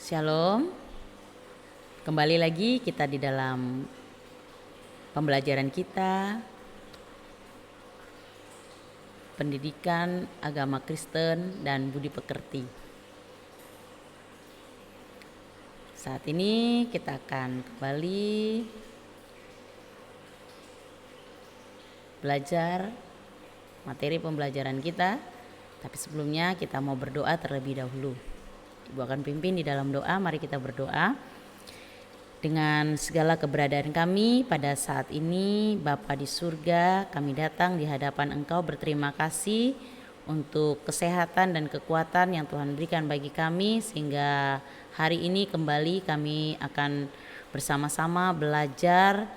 Shalom, kembali lagi kita di dalam pembelajaran kita pendidikan agama Kristen dan budi pekerti. Saat ini kita akan kembali belajar materi pembelajaran kita, tapi sebelumnya kita mau berdoa terlebih dahulu. Ibu akan pimpin di dalam doa. Mari kita berdoa. Dengan segala keberadaan kami pada saat ini, Bapa di surga, kami datang di hadapan Engkau berterima kasih untuk kesehatan dan kekuatan yang Tuhan berikan bagi kami, sehingga hari ini kembali kami akan bersama-sama belajar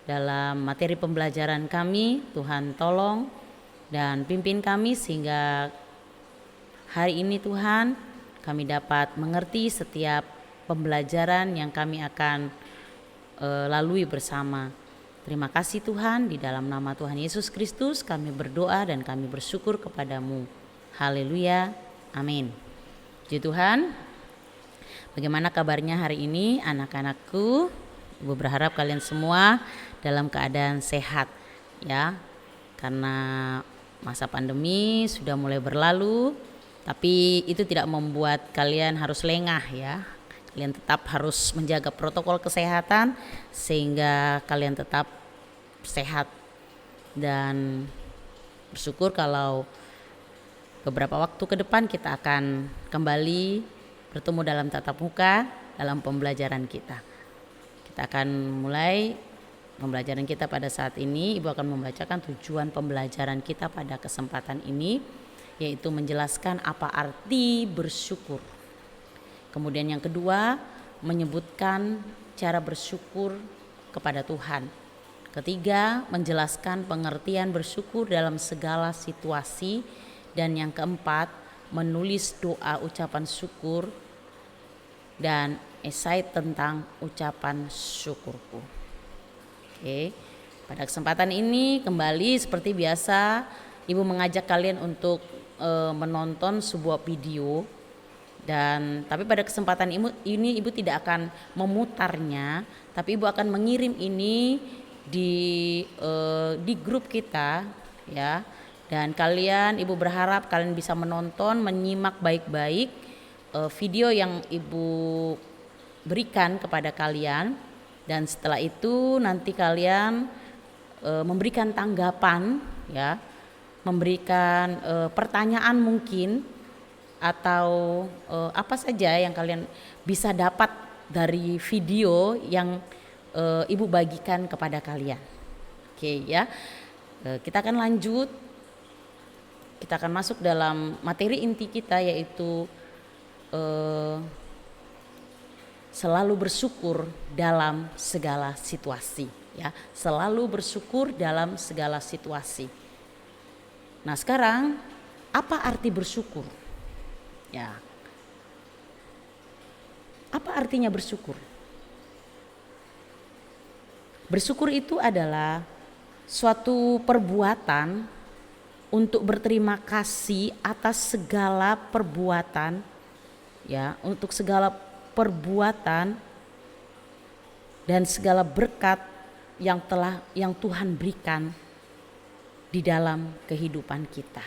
dalam materi pembelajaran kami. Tuhan tolong dan pimpin kami sehingga hari ini Tuhan kami dapat mengerti setiap pembelajaran yang kami akan lalui bersama. Terima kasih Tuhan, di dalam nama Tuhan Yesus Kristus kami berdoa dan kami bersyukur kepadamu. Haleluya, amin. Puji Tuhan. Bagaimana kabarnya hari ini anak-anakku? Ibu berharap kalian semua dalam keadaan sehat ya, karena masa pandemi sudah mulai berlalu. Tapi itu tidak membuat kalian harus lengah ya. Kalian tetap harus menjaga protokol kesehatan sehingga kalian tetap sehat. Dan bersyukur kalau beberapa waktu ke depan kita akan kembali bertemu dalam tatap muka dalam pembelajaran kita. Kita akan mulai pembelajaran kita pada saat ini. Ibu akan membacakan tujuan pembelajaran kita pada kesempatan ini, yaitu menjelaskan apa arti bersyukur. Kemudian yang kedua, menyebutkan cara bersyukur kepada Tuhan. Ketiga, menjelaskan pengertian bersyukur dalam segala situasi. Dan yang keempat, menulis doa ucapan syukur dan esai tentang ucapan syukurku. Oke, pada kesempatan ini kembali seperti biasa, Ibu mengajak kalian untuk menonton sebuah video, dan tapi pada kesempatan ini Ibu tidak akan memutarnya, tapi Ibu akan mengirim ini di grup kita ya. Dan Ibu berharap kalian bisa menonton, menyimak baik-baik video yang Ibu berikan kepada kalian, dan setelah itu nanti kalian memberikan tanggapan ya, memberikan pertanyaan mungkin, atau apa saja yang kalian bisa dapat dari video yang Ibu bagikan kepada kalian. Oke ya, kita akan lanjut. Kita akan masuk dalam materi inti kita, yaitu selalu bersyukur dalam segala situasi ya. Selalu bersyukur dalam segala situasi. Nah, sekarang apa arti bersyukur? Ya. Apa artinya bersyukur? Bersyukur itu adalah suatu perbuatan untuk berterima kasih atas segala perbuatan ya, untuk segala perbuatan dan segala berkat yang Tuhan berikan di dalam kehidupan kita.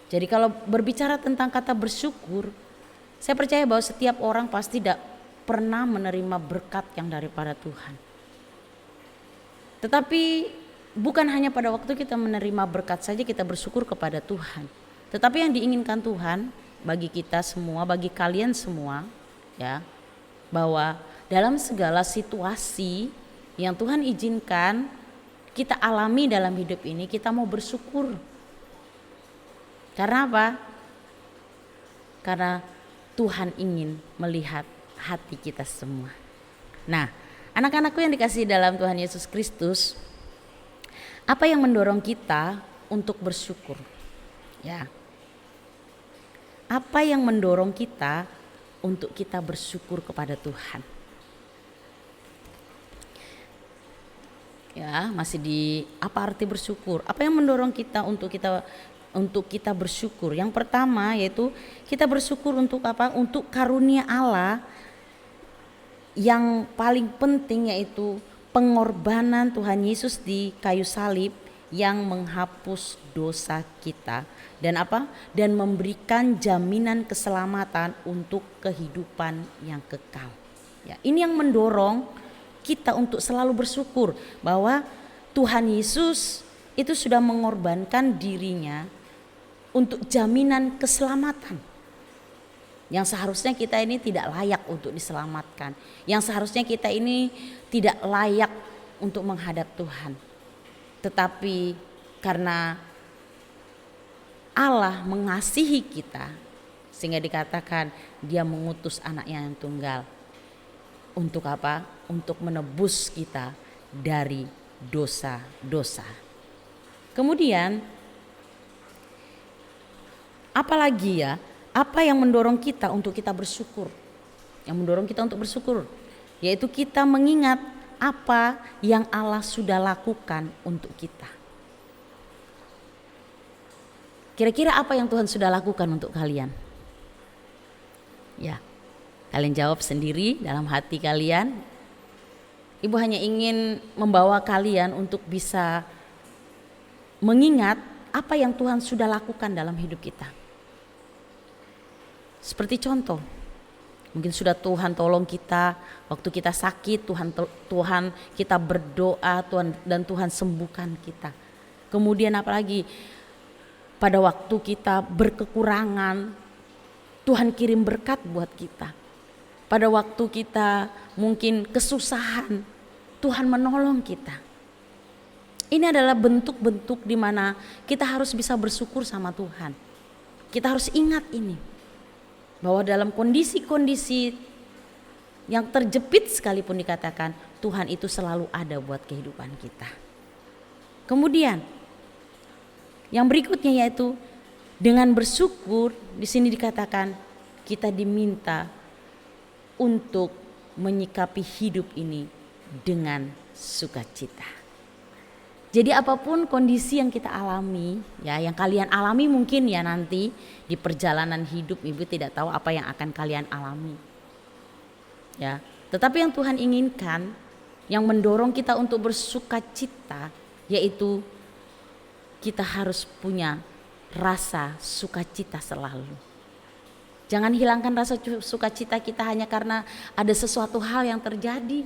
Jadi kalau berbicara tentang kata bersyukur, saya percaya bahwa setiap orang pasti tidak pernah menerima berkat yang daripada Tuhan. Tetapi bukan hanya pada waktu kita menerima berkat saja kita bersyukur kepada Tuhan. Tetapi yang diinginkan Tuhan bagi kita semua, bagi kalian semua ya, bahwa dalam segala situasi yang Tuhan izinkan kita alami dalam hidup ini, kita mau bersyukur. Karena apa? Karena Tuhan ingin melihat hati kita semua. Nah, anak-anakku yang dikasihi dalam Tuhan Yesus Kristus, apa yang mendorong kita untuk bersyukur? Ya. Apa yang mendorong kita untuk kita bersyukur kepada Tuhan? Ya, masih di apa arti bersyukur? Apa yang mendorong kita untuk kita untuk kita bersyukur. Yang pertama yaitu kita bersyukur untuk apa? Untuk karunia Allah yang paling penting, yaitu pengorbanan Tuhan Yesus di kayu salib yang menghapus dosa kita dan apa? Dan memberikan jaminan keselamatan untuk kehidupan yang kekal. Ya, ini yang mendorong kita untuk selalu bersyukur bahwa Tuhan Yesus itu sudah mengorbankan dirinya untuk jaminan keselamatan. Yang seharusnya kita ini tidak layak untuk diselamatkan. Yang seharusnya kita ini tidak layak untuk menghadap Tuhan. Tetapi karena Allah mengasihi kita, sehingga dikatakan Dia mengutus anaknya yang tunggal. Untuk apa? Untuk menebus kita dari dosa-dosa. Kemudian apalagi ya? Apa yang mendorong kita untuk kita bersyukur? Yang mendorong kita untuk bersyukur yaitu kita mengingat apa yang Allah sudah lakukan untuk kita. Kira-kira apa yang Tuhan sudah lakukan untuk kalian? Ya, kalian jawab sendiri dalam hati kalian. Ibu hanya ingin membawa kalian untuk bisa mengingat apa yang Tuhan sudah lakukan dalam hidup kita. Seperti contoh, mungkin sudah Tuhan tolong kita waktu kita sakit, Tuhan kita berdoa, dan Tuhan sembuhkan kita. Kemudian apalagi pada waktu kita berkekurangan, Tuhan kirim berkat buat kita. Pada waktu kita mungkin kesusahan, Tuhan menolong kita. Ini adalah bentuk-bentuk di mana kita harus bisa bersyukur sama Tuhan. Kita harus ingat ini, bahwa dalam kondisi-kondisi yang terjepit sekalipun dikatakan, Tuhan itu selalu ada buat kehidupan kita. Kemudian yang berikutnya yaitu dengan bersyukur, di sini dikatakan kita diminta untuk menyikapi hidup ini dengan sukacita. Jadi apapun kondisi yang kita alami, ya, yang kalian alami mungkin ya nanti di perjalanan hidup, Ibu tidak tahu apa yang akan kalian alami. Ya, tetapi yang Tuhan inginkan, yang mendorong kita untuk bersukacita, yaitu kita harus punya rasa sukacita selalu. Jangan hilangkan rasa sukacita kita hanya karena ada sesuatu hal yang terjadi.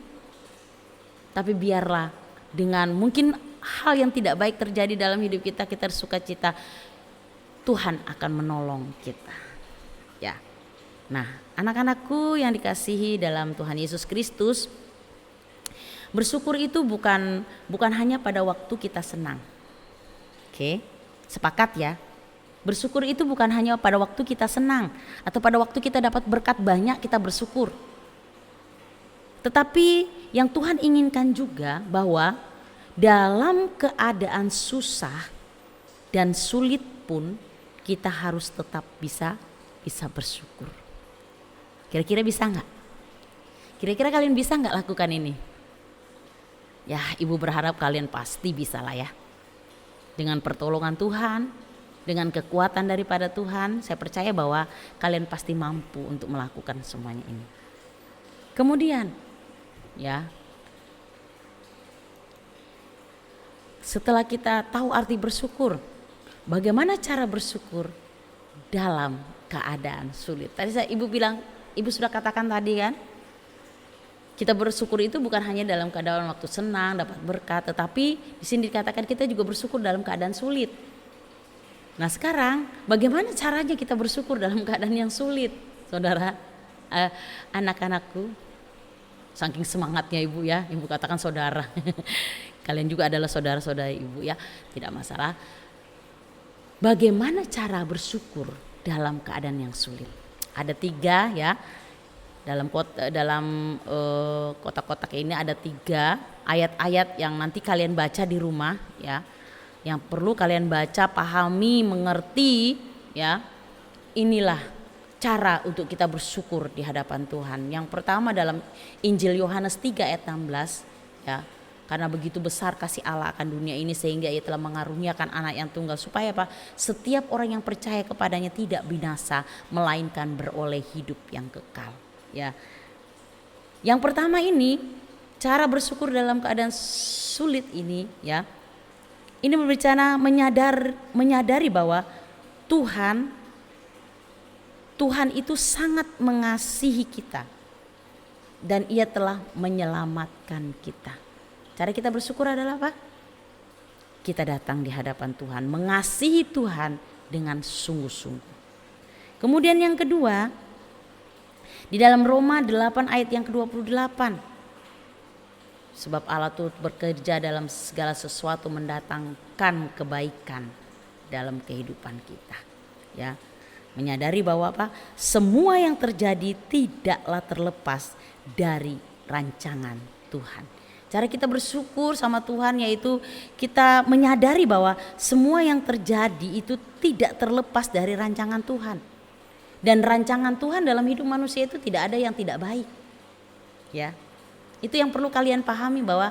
Tapi biarlah dengan mungkin hal yang tidak baik terjadi dalam hidup kita, kita bersukacita, Tuhan akan menolong kita. Ya. Nah, anak-anakku yang dikasihi dalam Tuhan Yesus Kristus, bersyukur itu bukan hanya pada waktu kita senang. Oke, sepakat ya? Bersyukur itu bukan hanya pada waktu kita senang atau pada waktu kita dapat berkat banyak kita bersyukur. Tetapi yang Tuhan inginkan juga bahwa dalam keadaan susah dan sulit pun kita harus tetap bisa bersyukur. Kira-kira bisa nggak? Kira-kira kalian bisa nggak lakukan ini? Ya, Ibu berharap kalian pasti bisa lah ya. Dengan pertolongan Tuhan, dengan kekuatan daripada Tuhan, saya percaya bahwa kalian pasti mampu untuk melakukan semuanya ini. Kemudian, ya, setelah kita tahu arti bersyukur, bagaimana cara bersyukur dalam keadaan sulit? Tadi Ibu bilang, Ibu sudah katakan tadi kan, kita bersyukur itu bukan hanya dalam keadaan waktu senang, dapat berkat, tetapi di sini dikatakan kita juga bersyukur dalam keadaan sulit. Nah sekarang bagaimana caranya kita bersyukur dalam keadaan yang sulit, saudara, anak-anakku? Saking semangatnya Ibu ya, Ibu katakan saudara. Kalian juga adalah saudara-saudara Ibu ya, tidak masalah. Bagaimana cara bersyukur dalam keadaan yang sulit? Ada 3 ya. Dalam kotak-kotak ini ada 3 ayat-ayat yang nanti kalian baca di rumah ya, yang perlu kalian baca, pahami, mengerti ya. Inilah cara untuk kita bersyukur di hadapan Tuhan. Yang pertama dalam Injil Yohanes 3 ayat 16 ya. Karena begitu besar kasih Allah akan dunia ini sehingga ia telah mengaruniakan anak yang tunggal supaya apa? Setiap orang yang percaya kepadanya tidak binasa melainkan beroleh hidup yang kekal. Ya. Yang pertama ini cara bersyukur dalam keadaan sulit ini ya. Ini berbicara menyadari bahwa Tuhan itu sangat mengasihi kita dan ia telah menyelamatkan kita. Cara kita bersyukur adalah apa? Kita datang di hadapan Tuhan, mengasihi Tuhan dengan sungguh-sungguh. Kemudian yang kedua, di dalam Roma 8 ayat yang ke-28. Sebab Allah turut bekerja dalam segala sesuatu mendatangkan kebaikan dalam kehidupan kita. Ya, menyadari bahwa apa? Semua yang terjadi tidaklah terlepas dari rancangan Tuhan. Cara kita bersyukur sama Tuhan yaitu kita menyadari bahwa semua yang terjadi itu tidak terlepas dari rancangan Tuhan. Dan rancangan Tuhan dalam hidup manusia itu tidak ada yang tidak baik. Ya. Itu yang perlu kalian pahami bahwa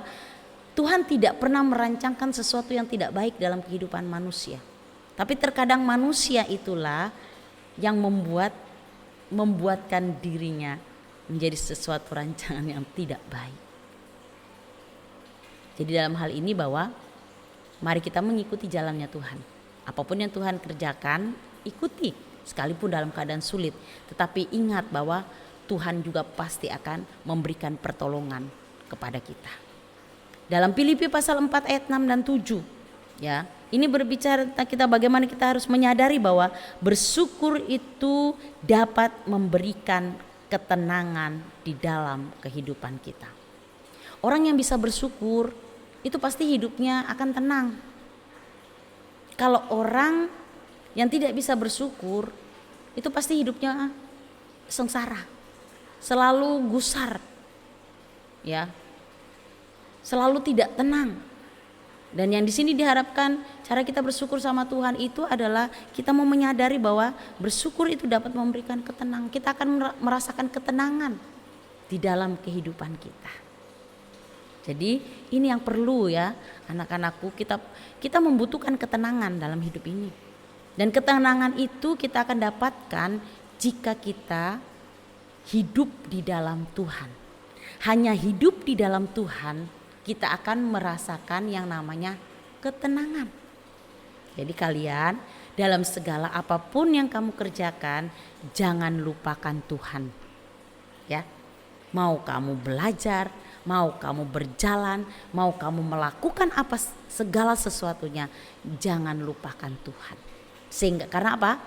Tuhan tidak pernah merancangkan sesuatu yang tidak baik dalam kehidupan manusia. Tapi terkadang manusia itulah yang membuatkan dirinya menjadi sesuatu rancangan yang tidak baik. Jadi dalam hal ini bahwa mari kita mengikuti jalannya Tuhan. Apapun yang Tuhan kerjakan, ikuti sekalipun dalam keadaan sulit. Tetapi ingat bahwa Tuhan juga pasti akan memberikan pertolongan kepada kita. Dalam Filipi pasal 4 ayat 6 dan 7 ya, ini berbicara tentang kita bagaimana kita harus menyadari bahwa bersyukur itu dapat memberikan ketenangan di dalam kehidupan kita. Orang yang bisa bersyukur itu pasti hidupnya akan tenang. Kalau orang yang tidak bisa bersyukur itu pasti hidupnya sengsara, selalu gusar, ya, selalu tidak tenang. Dan yang di sini diharapkan cara kita bersyukur sama Tuhan itu adalah kita mau menyadari bahwa bersyukur itu dapat memberikan ketenangan. Kita akan merasakan ketenangan di dalam kehidupan kita. Jadi ini yang perlu ya anak-anakku, kita membutuhkan ketenangan dalam hidup ini. Dan ketenangan itu kita akan dapatkan jika kita hidup di dalam Tuhan. Hanya hidup di dalam Tuhan kita akan merasakan yang namanya ketenangan. Jadi kalian dalam segala apapun yang kamu kerjakan jangan lupakan Tuhan. Ya. Mau kamu belajar, mau kamu berjalan, mau kamu melakukan apa segala sesuatunya, jangan lupakan Tuhan. Sehingga karena apa?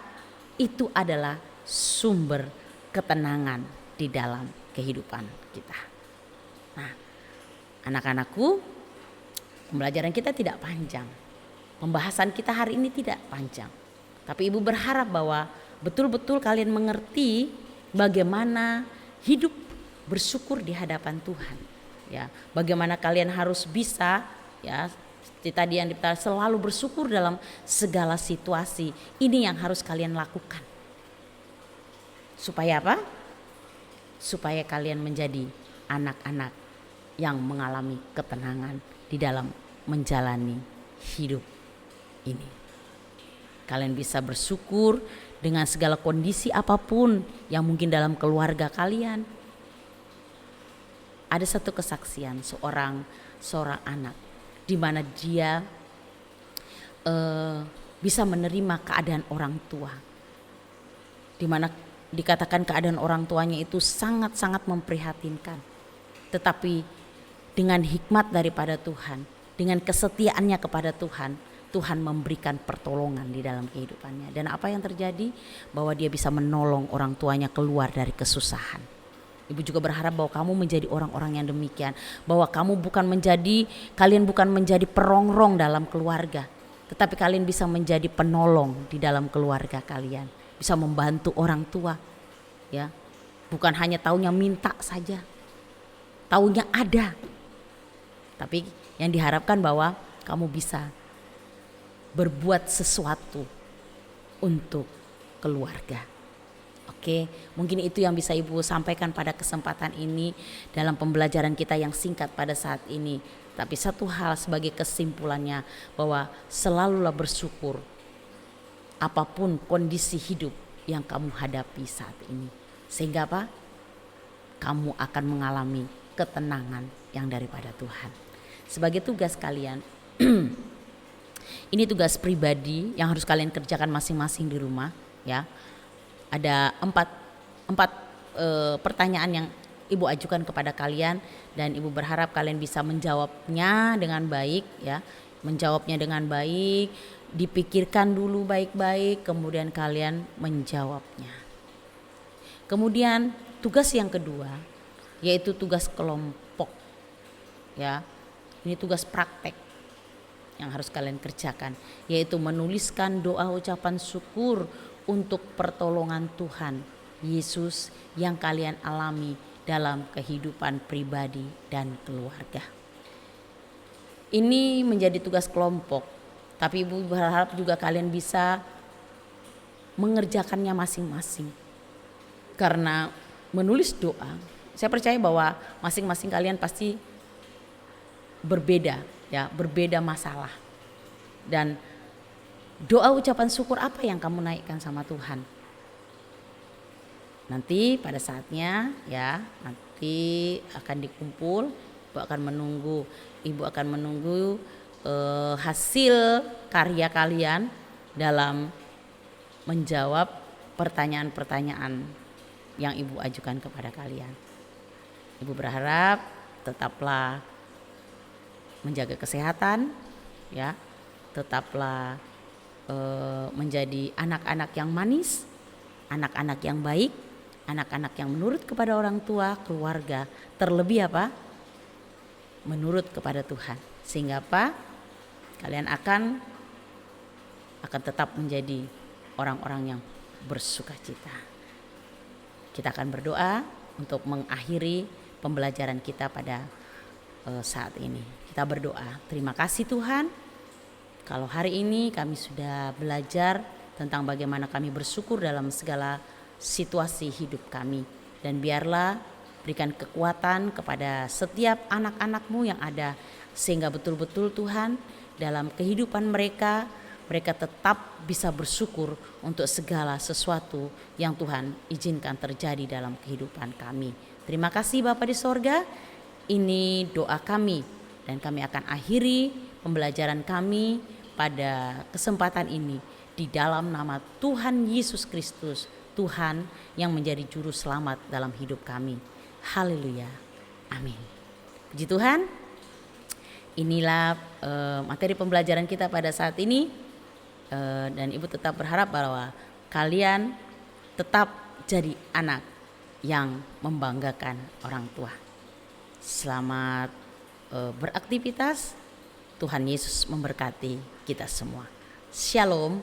Itu adalah sumber ketenangan di dalam kehidupan kita. Nah, anak-anakku, pembelajaran kita tidak panjang. Pembahasan kita hari ini tidak panjang. Tapi Ibu berharap bahwa betul-betul kalian mengerti bagaimana hidup bersyukur di hadapan Tuhan. Ya, bagaimana kalian harus bisa ya tadi yang dikatakan selalu bersyukur dalam segala situasi. Ini yang harus kalian lakukan. Supaya apa? Supaya kalian menjadi anak-anak yang mengalami ketenangan di dalam menjalani hidup ini. Kalian bisa bersyukur dengan segala kondisi apapun yang mungkin dalam keluarga kalian. Ada satu kesaksian seorang anak di mana dia bisa menerima keadaan orang tua, di mana dikatakan keadaan orang tuanya itu sangat-sangat memprihatinkan, tetapi dengan hikmat daripada Tuhan, dengan kesetiaannya kepada Tuhan, Tuhan memberikan pertolongan di dalam kehidupannya. Dan apa yang terjadi? Bahwa dia bisa menolong orang tuanya keluar dari kesusahan. Ibu juga berharap bahwa kamu menjadi orang-orang yang demikian, bahwa kalian bukan menjadi perongrong dalam keluarga, tetapi kalian bisa menjadi penolong di dalam keluarga kalian, bisa membantu orang tua, ya, bukan hanya taunya minta saja, taunya ada, tapi yang diharapkan bahwa kamu bisa berbuat sesuatu untuk keluarga. Oke, mungkin itu yang bisa Ibu sampaikan pada kesempatan ini dalam pembelajaran kita yang singkat pada saat ini. Tapi satu hal sebagai kesimpulannya, bahwa selalulah bersyukur apapun kondisi hidup yang kamu hadapi saat ini. Sehingga apa? Kamu akan mengalami ketenangan yang daripada Tuhan. Sebagai tugas kalian, ini tugas pribadi yang harus kalian kerjakan masing-masing di rumah, ya. Ada empat pertanyaan yang Ibu ajukan kepada kalian, dan Ibu berharap kalian bisa menjawabnya dengan baik, ya. Menjawabnya dengan baik, dipikirkan dulu baik-baik, kemudian kalian menjawabnya. Kemudian tugas yang kedua yaitu tugas kelompok, ya. Ini tugas praktek yang harus kalian kerjakan, yaitu menuliskan doa ucapan syukur untuk pertolongan Tuhan Yesus yang kalian alami dalam kehidupan pribadi dan keluarga. Ini menjadi tugas kelompok, tapi Ibu berharap juga kalian bisa mengerjakannya masing-masing. Karena menulis doa, saya percaya bahwa masing-masing kalian pasti berbeda, ya, berbeda masalah. Dan doa ucapan syukur apa yang kamu naikkan sama Tuhan? Nanti pada saatnya, ya, nanti akan dikumpul, Ibu akan menunggu hasil karya kalian dalam menjawab pertanyaan-pertanyaan yang Ibu ajukan kepada kalian. Ibu berharap tetaplah menjaga kesehatan, ya, tetaplah menjadi anak-anak yang manis, anak-anak yang baik, anak-anak yang menurut kepada orang tua, keluarga, terlebih apa? Menurut kepada Tuhan. Sehingga apa? Kalian akan tetap menjadi orang-orang yang bersukacita. Kita akan berdoa untuk mengakhiri pembelajaran kita pada saat ini. Kita berdoa. Terima kasih Tuhan, kalau hari ini kami sudah belajar tentang bagaimana kami bersyukur dalam segala situasi hidup kami. Dan biarlah berikan kekuatan kepada setiap anak-anak-Mu yang ada, sehingga betul-betul Tuhan dalam kehidupan mereka tetap bisa bersyukur untuk segala sesuatu yang Tuhan izinkan terjadi dalam kehidupan kami. Terima kasih Bapa di sorga, ini doa kami, dan kami akan akhiri pembelajaran kami pada kesempatan ini di dalam nama Tuhan Yesus Kristus, Tuhan yang menjadi juru selamat dalam hidup kami. Haleluya, amin. Puji Tuhan, inilah materi pembelajaran kita pada saat ini, dan Ibu tetap berharap bahwa kalian tetap jadi anak yang membanggakan orang tua. Selamat beraktivitas. Tuhan Yesus memberkati kita semua. Shalom.